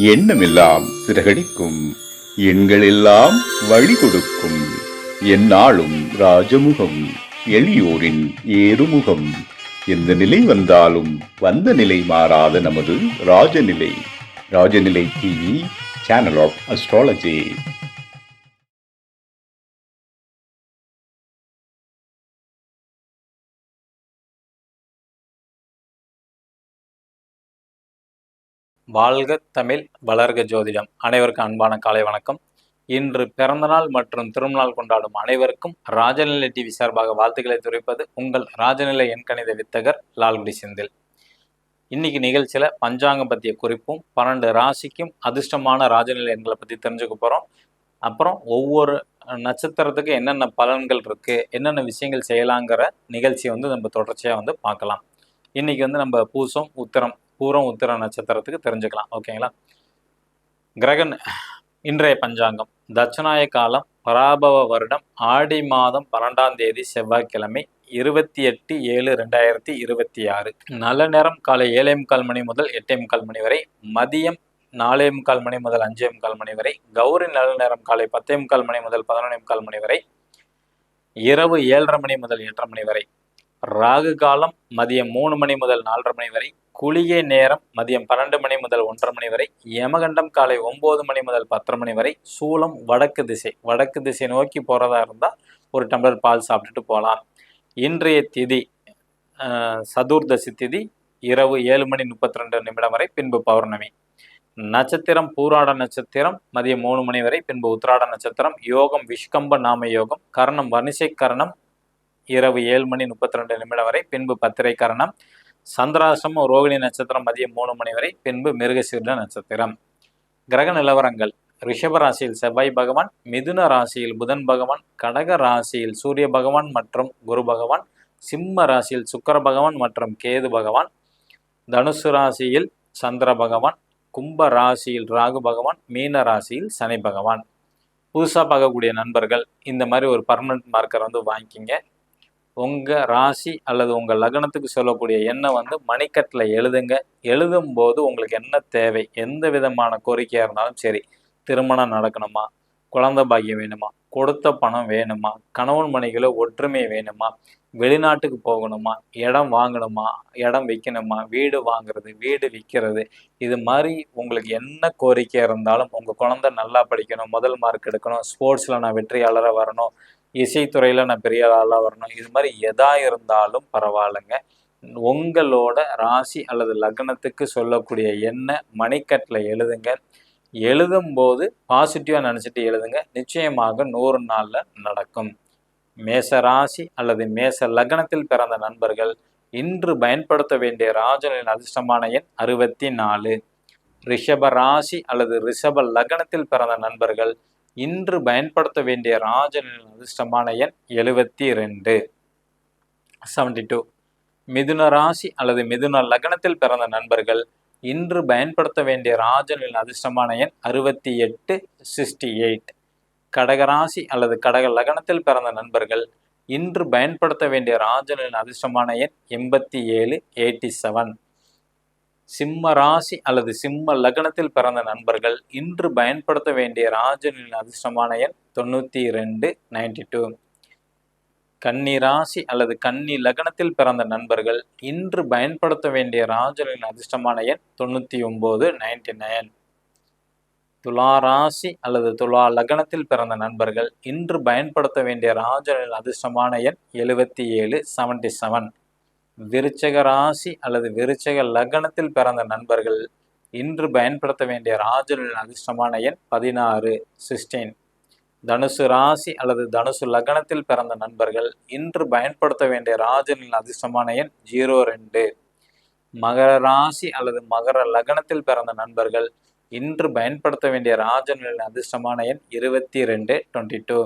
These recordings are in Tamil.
எண்ணமெல்லாம் சிறகடிக்கும், எண்களெல்லாம் வழி கொடுக்கும், எந்நாளும் ராஜமுகம், எளியோரின் ஏறுமுகம். எந்த நிலை வந்தாலும் வந்த நிலை மாறாத நமது Rajanilai. Rajanilai TV, channel of astrology. வாழ்க தமிழ், வளர்க ஜோதிடம். அனைவருக்கும் அன்பான காலை வணக்கம். இன்று பிறந்தநாள் மற்றும் திருமணநாள் கொண்டாடும் அனைவருக்கும் ராஜநிலை டிவி சார்பாக வாழ்த்துக்களை தெரிவிப்பது உங்கள் ராஜநிலை எண்கணித வித்தகர் லால்குடி செந்தில். இன்னைக்கு நிகழ்ச்சியில் பஞ்சாங்கம் பற்றிய குறிப்பும் 12 ராசிக்கும் அதிர்ஷ்டமான ராஜநிலை எண்களை பற்றி தெரிஞ்சுக்க போகிறோம். அப்புறம் ஒவ்வொரு நட்சத்திரத்துக்கு என்னென்ன பலன்கள் இருக்குது, என்னென்ன விஷயங்கள் செய்யலாங்கிற நிகழ்ச்சியை நம்ம தொடர்ச்சியாக பார்க்கலாம். இன்னைக்கு நம்ம பூசம் பூரம் உத்திர நட்சத்திரத்துக்கு தெரிஞ்சுக்கலாம். ஓகேங்களா? கிரகன் இன்றைய பஞ்சாங்கம் தட்சநாய காலம் பராபவ வருடம் ஆடி மாதம் 12ஆம் தேதி செவ்வாய்க்கிழமை 28/7/2026. நல்ல நேரம் காலை 7:45 மணி முதல் 8:45 மணி வரை, மதியம் 4:45 மணி முதல் 5:45 மணி வரை, கௌரி நல்ல நேரம் காலை 10:45 மணி முதல் 11:45 மணி வரை, இரவு 7:30 மணி முதல் 8:30 மணி வரை, ராகு காலம் மதியம் 3 மணி முதல் 4:30 மணி வரை, குளிகை நேரம் மதியம் 12 மணி முதல் 1:30 மணி வரை, யமகண்டம் காலை 9 மணி முதல் 10:30 மணி வரை, சூலம் வடக்கு திசை நோக்கி போகிறதா இருந்தால் ஒரு டம்ளர் பால் சாப்பிட்டுட்டு போகலாம். இன்றைய திதி சதுர்தசி திதி இரவு 7 மணி 32 நிமிடம் வரை, பின்பு பௌர்ணமி. நட்சத்திரம் பூராட நட்சத்திரம் மதியம் 3 மணி வரை, பின்பு உத்திராட நட்சத்திரம். யோகம் விஷ்கம்ப நாம யோகம். கரணம் வனிசை கரணம் இரவு 7 மணி 32 நிமிடம் வரை, பின்பு பத்திரை கரணம். சந்திராசிரமம் ரோகிணி நட்சத்திரம் மதியம் 3 மணி வரை, பின்பு மிருகசீரிட நட்சத்திரம். கிரக நிலவரங்கள்: ரிஷப ராசியில் செவ்வாய் பகவான், மிதுன ராசியில் புதன் பகவான், கடக ராசியில் சூரிய பகவான் மற்றும் குரு பகவான், சிம்ம ராசியில் சுக்கர பகவான் மற்றும் கேது பகவான், தனுசு ராசியில் சந்திர பகவான், கும்ப ராசியில் ராகு பகவான், மீன ராசியில் சனி பகவான். புதுசாக பார்க்கக்கூடிய நண்பர்கள் இந்த மாதிரி ஒரு பர்மனன்ட் மார்க்கர் வாங்கிக்கிங்க. உங்கள் ராசி அல்லது உங்கள் லக்னத்துக்கு சொல்லக்கூடிய எண்ணை மணிக்கட்டில் எழுதுங்க. எழுதும்போது உங்களுக்கு என்ன தேவை, எந்த விதமான கோரிக்கையாக இருந்தாலும் சரி, திருமணம் நடக்கணுமா, குழந்தை பாக்கியம் வேணுமா, கொடுத்த பணம் வேணுமா, கணவன் மனைவிகளை ஒற்றுமை வேணுமா, வெளிநாட்டுக்கு போகணுமா, இடம் வாங்கணுமா, இடம் விற்கணுமா, வீடு வாங்குறது, வீடு விற்கிறது, இது மாதிரி உங்களுக்கு என்ன கோரிக்கை இருந்தாலும், உங்கள் குழந்தை நல்லா படிக்கணும், முதல் மார்க் எடுக்கணும், ஸ்போர்ட்ஸில் நான் வெற்றியாளராக வரணும், இசைத்துறையில் நான் பெரிய ஆளாக வரணும், இது மாதிரி எதா இருந்தாலும் பரவாயில்லைங்க. உங்களோட ராசி அல்லது லக்னத்துக்கு சொல்லக்கூடிய எண்ணை மணிக்கட்டில் எழுதுங்க. எழுதும்போது பாசிட்டிவாக நினச்சிட்டு எழுதுங்க. நிச்சயமாக 100 நாளில் நடக்கும். மேச ராசி அல்லது மேச லக்னத்தில் பிறந்த நண்பர்கள் இன்று பயன்படுத்த வேண்டிய ராஜனின் அதிர்ஷ்டமான எண் 64. ரிஷப ராசி அல்லது ரிஷப லக்னத்தில் பிறந்த நண்பர்கள் இன்று பயன்படுத்த வேண்டிய ராஜனின் அதிர்ஷ்டமான எண் 72. மிதுன ராசி அல்லது மிதுன லக்னத்தில் பிறந்த நண்பர்கள் இன்று பயன்படுத்த வேண்டிய ராஜனின் அதிர்ஷ்டமான எண் 68. கடகராசி அல்லது கடக லக்னத்தில் பிறந்த நண்பர்கள் இன்று பயன்படுத்த வேண்டிய ராஜனின் அதிர்ஷ்டமான எண் 87. சிம்ம ராசி அல்லது சிம்ம லக்னத்தில் பிறந்த நண்பர்கள் இன்று பயன்படுத்த வேண்டிய ராஜனின் அதிர்ஷ்டமான எண் 92. கன்னி ராசி அல்லது கன்னி லக்னத்தில் பிறந்த நண்பர்கள் இன்று பயன்படுத்த வேண்டிய ராஜனின் அதிர்ஷ்டமான எண் 99. துலா ராசி அல்லது துலா லக்னத்தில் பிறந்த நண்பர்கள் இன்று பயன்படுத்த வேண்டிய ராஜனின் அதிர்ஷ்டமான எண் 77. விருச்சக ராசி அல்லது விருச்சக லக்னத்தில் பிறந்த நண்பர்கள் இன்று பயன்படுத்த வேண்டிய ராஜனின் அதிர்ஷ்டமான எண் 16. தனுசு ராசி அல்லது தனுசு லக்னத்தில் பிறந்த நண்பர்கள் இன்று பயன்படுத்த வேண்டிய ராஜனின் அதிர்ஷ்டமான எண் 02. மகர ராசி அல்லது மகர லக்னத்தில் பிறந்த நண்பர்கள் இன்று பயன்படுத்த வேண்டிய ராஜனின் அதிர்ஷ்டமான எண் 22.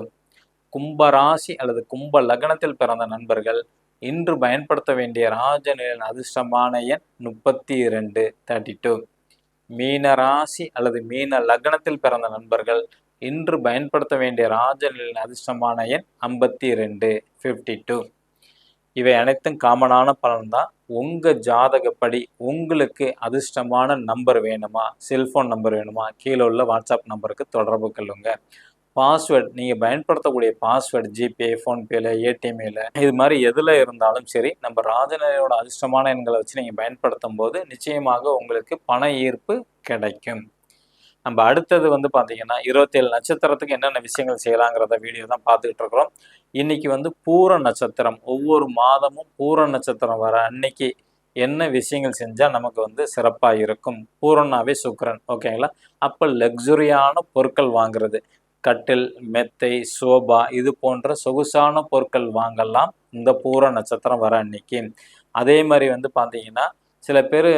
கும்ப ராசி அல்லது கும்ப லக்னத்தில் பிறந்த நண்பர்கள் இன்று பயன்படுத்த வேண்டிய ராஜனின் அதிர்ஷ்டமான எண் 32. மீன ராசி அல்லது மீன லக்னத்தில் பிறந்த நண்பர்கள் இன்று பயன்படுத்த வேண்டிய ராஜனின் அதிர்ஷ்டமான எண் 52. இவை அனைத்தும் காமனான பலன்தான். உங்கள் ஜாதகப்படி உங்களுக்கு அதிர்ஷ்டமான நம்பர் வேணுமா, செல்ஃபோன் நம்பர் வேணுமா, கீழே உள்ள வாட்ஸ்அப் நம்பருக்கு தொடர்பு கொள்ளுங்க. பாஸ்வேர்டு நீங்கள் பயன்படுத்தக்கூடிய பாஸ்வேர்டு ஜிபே, ஃபோன்பேல, ஏடிஎம்ல இது மாதிரி எதில் இருந்தாலும் சரி, நம்ம ராஜநிலையோட அதிர்ஷ்டமான எண்களை வச்சு நீங்கள் பயன்படுத்தும் போது நிச்சயமாக உங்களுக்கு பண ஈர்ப்பு கிடைக்கும். நம்ம அடுத்தது வந்து பார்த்தீங்கன்னா 27 நட்சத்திரத்துக்கு என்னென்ன விஷயங்கள் செய்யலாங்கிறத வீடியோ தான் பார்த்துக்கிட்டு இருக்கிறோம். இன்னைக்கு வந்து பூர நட்சத்திரம், ஒவ்வொரு மாதமும் பூர நட்சத்திரம் வர அன்னைக்கு என்ன விஷயங்கள் செஞ்சால் நமக்கு வந்து சிறப்பாக இருக்கும். பூரனாவே சுக்கிரன், ஓகேங்களா? அப்போ லக்ஸுரியான பொருட்கள் வாங்குறது, கட்டில், மெத்தை, சோபா இது போன்ற சொகுசான பொருட்கள் வாங்கலாம் இந்த பூர நட்சத்திரம் வர அன்னைக்கு. அதே மாதிரி வந்து பார்த்தீங்கன்னா சில பேர்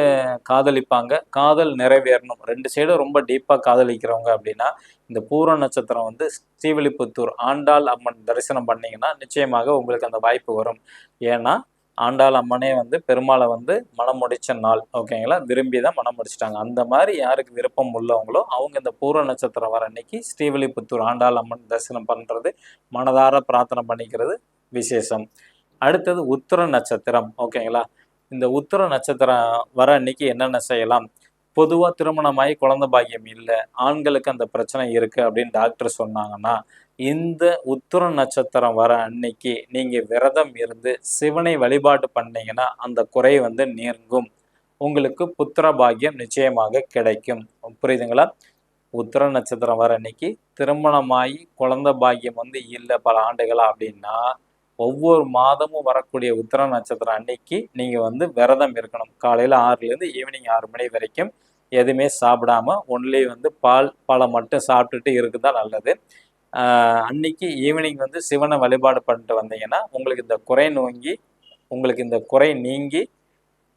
காதலிப்பாங்க, காதல் நிறைவேறணும், 2 சைடும் ரொம்ப டீப்பாக காதலிக்கிறவங்க அப்படின்னா இந்த பூர நட்சத்திரம் வந்து ஸ்ரீவில்லிபுத்தூர் ஆண்டாள் அம்மன் தரிசனம் பண்ணிங்கன்னா நிச்சயமாக உங்களுக்கு அந்த வாய்ப்பு வரும். ஏன்னா ஆண்டாள் அம்மனே வந்து பெருமாளை வந்து மனம் முடிச்ச நாள், ஓகேங்களா? விரும்பி தான் மனம் முடிச்சிட்டாங்க. அந்த மாதிரி யாருக்கு விருப்பம் உள்ளவங்களோ அவங்க இந்த பூர நட்சத்திரம் வர அன்னைக்கு ஸ்ரீவில்லிபுத்தூர் ஆண்டாள் அம்மன் தரிசனம் பண்ணுறது, மனதார பிரார்த்தனை பண்ணிக்கிறது விசேஷம். அடுத்தது உத்திர நட்சத்திரம், ஓகேங்களா? இந்த உத்திர நட்சத்திரம் வர அன்னைக்கு என்னென்ன செய்யலாம்? பொதுவாக திருமணமாகி குழந்தை பாக்கியம் இல்லை, ஆண்களுக்கு அந்த பிரச்சனை இருக்குது அப்படின்னு டாக்டர் சொன்னாங்கன்னா இந்த உத்திர நட்சத்திரம் வர அன்னைக்கு நீங்கள் விரதம் இருந்து சிவனை வழிபாடு பண்ணீங்கன்னா அந்த குறை வந்து நீங்கும். உங்களுக்கு புத்திர பாக்கியம் நிச்சயமாக கிடைக்கும். புரியுதுங்களா? உத்திர நட்சத்திரம் வர அன்னைக்கு திருமணமாகி குழந்தை பாக்கியம் வந்து இல்லை பல ஆண்டுகளா அப்படின்னா ஒவ்வொரு மாதமும் வரக்கூடிய உத்திர நட்சத்திரம் அன்னைக்கு நீங்கள் வந்து விரதம் இருக்கணும். காலையில் 6லேருந்து ஈவினிங் 6 மணி வரைக்கும் எதுவுமே சாப்பிடாம ஒன்லி வந்து பால் பழம் மட்டும் சாப்பிட்டுட்டு இருக்குதான் நல்லது. அன்னைக்கு ஈவினிங் வந்து சிவனை வழிபாடு பண்ணிட்டு வந்தீங்கன்னா உங்களுக்கு இந்த குறை நீங்கி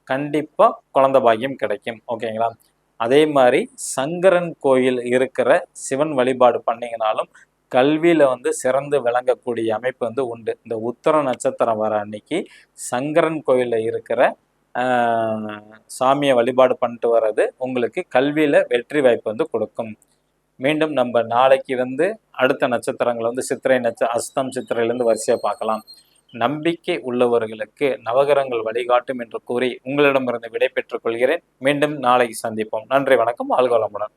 கண்டிப்பாக குழந்தை பாக்கியம் கிடைக்கும். ஓகேங்களா? அதே மாதிரி சங்கரன் கோயில் இருக்கிற சிவன் வழிபாடு பண்ணிங்கனாலும் கல்வியில் வந்து சிறந்து விளங்கக்கூடிய அமைப்பு வந்து உண்டு. இந்த உத்திர நட்சத்திரம் வர அன்னைக்கு சங்கரன் கோயிலில் இருக்கிற சாமியை வழிபாடு பண்ணிட்டு வர்றது உங்களுக்கு கல்வியில் வெற்றி வாய்ப்பு வந்து கொடுக்கும். மீண்டும் நம்ம நாளைக்கு வந்து அடுத்த நட்சத்திரங்கள் வந்து சித்திரை அஸ்தம் சித்திரையிலேருந்து வரிசையாக பார்க்கலாம். நம்பிக்கை உள்ளவர்களுக்கு நவகிரகங்கள் வழிகாட்டும் என்று கூறி உங்களிடமிருந்து விடை பெற்றுக் கொள்கிறேன். மீண்டும் நாளைக்கு சந்திப்போம். நன்றி, வணக்கம், வாழ்க வளமுடன்.